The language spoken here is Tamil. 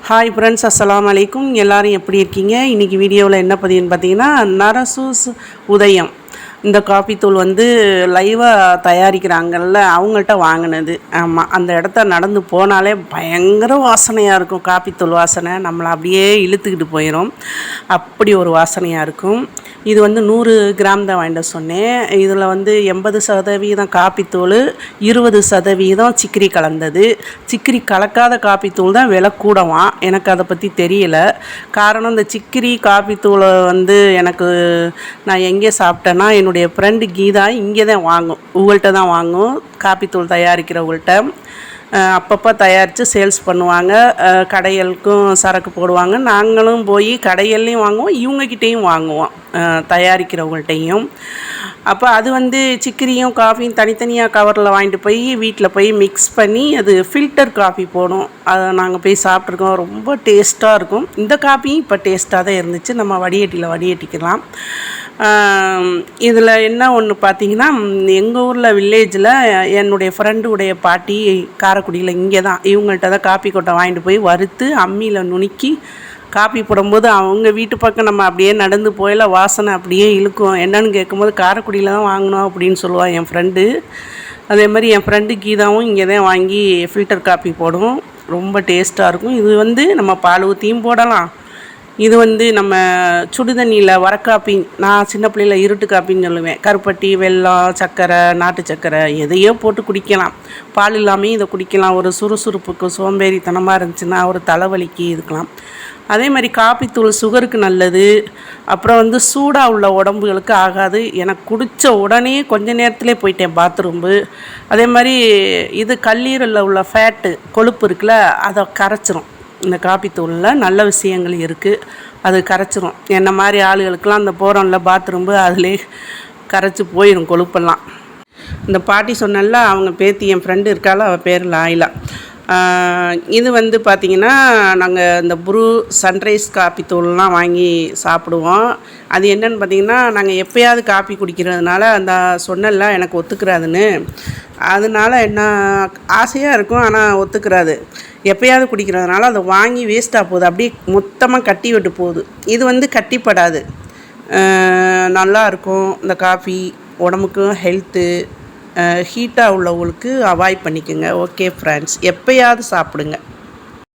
ஹாய் ஃப்ரெண்ட்ஸ், அஸ்ஸலாமு அலைக்கும். எல்லோரும் எப்படி இருக்கீங்க? இன்றைக்கி வீடியோவில் என்ன பதிவுன்னு பார்த்தீங்கன்னா, நரசூஸ் உதயம் இந்த காப்பி தூள் லைவாக தயாரிக்கிறாங்கல்ல, அவங்கள்ட்ட வாங்கினது. ஆமாம், அந்த இடத்த நடந்து போனாலே பயங்கர வாசனையாக இருக்கும். காப்பி தூள் வாசனை நம்மளை அப்படியே இழுத்துக்கிட்டு போயிடும். அப்படி ஒரு வாசனையாக இருக்கும். இது 100 கிராம் தான் வாங்கிட்டு சொன்னேன். இதில் 80% காப்பித்தூள், 20% சிக்கிரி கலந்தது. சிக்கிரி கலக்காத காப்பித்தூள் தான் விலை கூடவாம். எனக்கு அதை பற்றி தெரியல. காரணம், இந்த சிக்கிரி காப்பித்தூளை எனக்கு நான் எங்கே சாப்பிட்டேன்னா, என்னுடைய ஃப்ரெண்டு கீதா இங்கே தான் வாங்கும், உங்கள்கிட்ட தான் வாங்கும், காப்பித்தூள் தயாரிக்கிறவங்கள்ட்ட. அப்பப்போ தயாரித்து சேல்ஸ் பண்ணுவாங்க. கடைகளுக்கும் சரக்கு போடுவாங்க. நாங்களும் போய் கடைகள்லையும் வாங்குவோம், இவங்கக்கிட்டேயும் வாங்குவோம், தயாரிக்கிறவங்கள்ட்டையும். அப்போ அது சிக்கிரியும் காஃபியும் தனித்தனியாக கவரில் வாங்கிட்டு போய் வீட்டில் போய் மிக்ஸ் பண்ணி அது ஃபில்டர் காஃபி போடும். அதை நாங்கள் போய் சாப்பிட்ருக்கோம். ரொம்ப டேஸ்ட்டாக இருக்கும். இந்த காஃபியும் இப்போ டேஸ்ட்டாக தான் இருந்துச்சு. நம்ம வடிகட்டிக்கலாம். இதில் என்ன ஒன்று பார்த்தீங்கன்னா, எங்கள் ஊரில் வில்லேஜில் என்னுடைய ஃப்ரெண்டுடைய பாட்டி காரைக்குடியில் இங்கே தான், இவங்கள்ட்ட தான் காப்பி கொட்டை வாங்கிட்டு போய் வறுத்து அம்மியில் நுணுக்கி காப்பி போடும்போது அவங்க வீட்டு பக்கம் நம்ம அப்படியே நடந்து போயில வாசனை அப்படியே இழுக்கும். என்னன்னு கேட்கும்போது காரைக்குடியில் தான் வாங்கினோம் அப்படின்னு சொல்லுவாள் என் ஃப்ரெண்டு. அதே மாதிரி என் ஃப்ரெண்டு கீதாவும் இங்கே தான் வாங்கி ஃபில்டர் காப்பி போடும். ரொம்ப டேஸ்ட்டாக இருக்கும். இது நம்ம பால் ஊற்றியும் போடலாம். இது நம்ம சுடுதண்ணியில் வரக்காப்பி, நான் சின்ன பிள்ளையில் இருட்டு காப்பின்னு சொல்லுவேன். கருப்பட்டி, வெல்லம், சர்க்கரை, நாட்டு சர்க்கரை எதையோ போட்டு குடிக்கலாம். பால் இல்லாமல் இதை குடிக்கலாம். ஒரு சுறுசுறுப்புக்கு, சோம்பேறித்தனமாக இருந்துச்சுன்னா, ஒரு தலைவலிக்கு இதுக்கலாம். அதே மாதிரி காப்பித்தூள் சுகருக்கு நல்லது. அப்புறம் சூடாக உள்ள உடம்புகளுக்கு ஆகாது. எனக்கு குடித்த உடனே கொஞ்ச நேரத்துலேயே போயிட்டேன் பாத்ரூம்பு. அதே மாதிரி இது கல்லீரலில் உள்ள ஃபேட்டு, கொழுப்பு இருக்குல்ல, அதை கரைச்சிரும். இந்த காப்பித்தூளில் நல்ல விஷயங்கள் இருக்குது. அது கரைச்சிரும். என்ன மாதிரி ஆளுகளுக்கெல்லாம் அந்த போகிறோம்ல பாத்ரூம்பு, அதிலே கரைச்சி போயிடும் கொழுப்பெல்லாம். இந்த பாட்டி சொன்னல, அவங்க பேத்தி என் ஃப்ரெண்டு இருக்கால, அவள் பேர் லாயிலா. இது பார்த்திங்கன்னா, நாங்கள் இந்த ப்ரூ சன்ரைஸ் காப்பி தூள்லாம் வாங்கி சாப்பிடுவோம். அது என்னென்னு பார்த்திங்கன்னா, நாங்கள் எப்போயாவது காப்பி குடிக்கிறதுனால அந்த சொன்னல எனக்கு ஒத்துக்கிறாதுன்னு, அதனால என்ன ஆசையாக இருக்கும், ஆனால் ஒத்துக்கிறாது. எப்போயாவது குடிக்கிறதுனால அதை வாங்கி வேஸ்ட்டாக போகுது, அப்படியே மொத்தமாக கட்டி விட்டு போகுது. இது கட்டிப்படாது, நல்லாயிருக்கும். இந்த காஃபி உடம்புக்கும் ஹெல்த்து. ஹீட்டாக உள்ளவங்களுக்கு அவாய்ட் பண்ணிக்கோங்க. ஓகே ஃப்ரெண்ட்ஸ், எப்போயாவது சாப்பிடுங்க.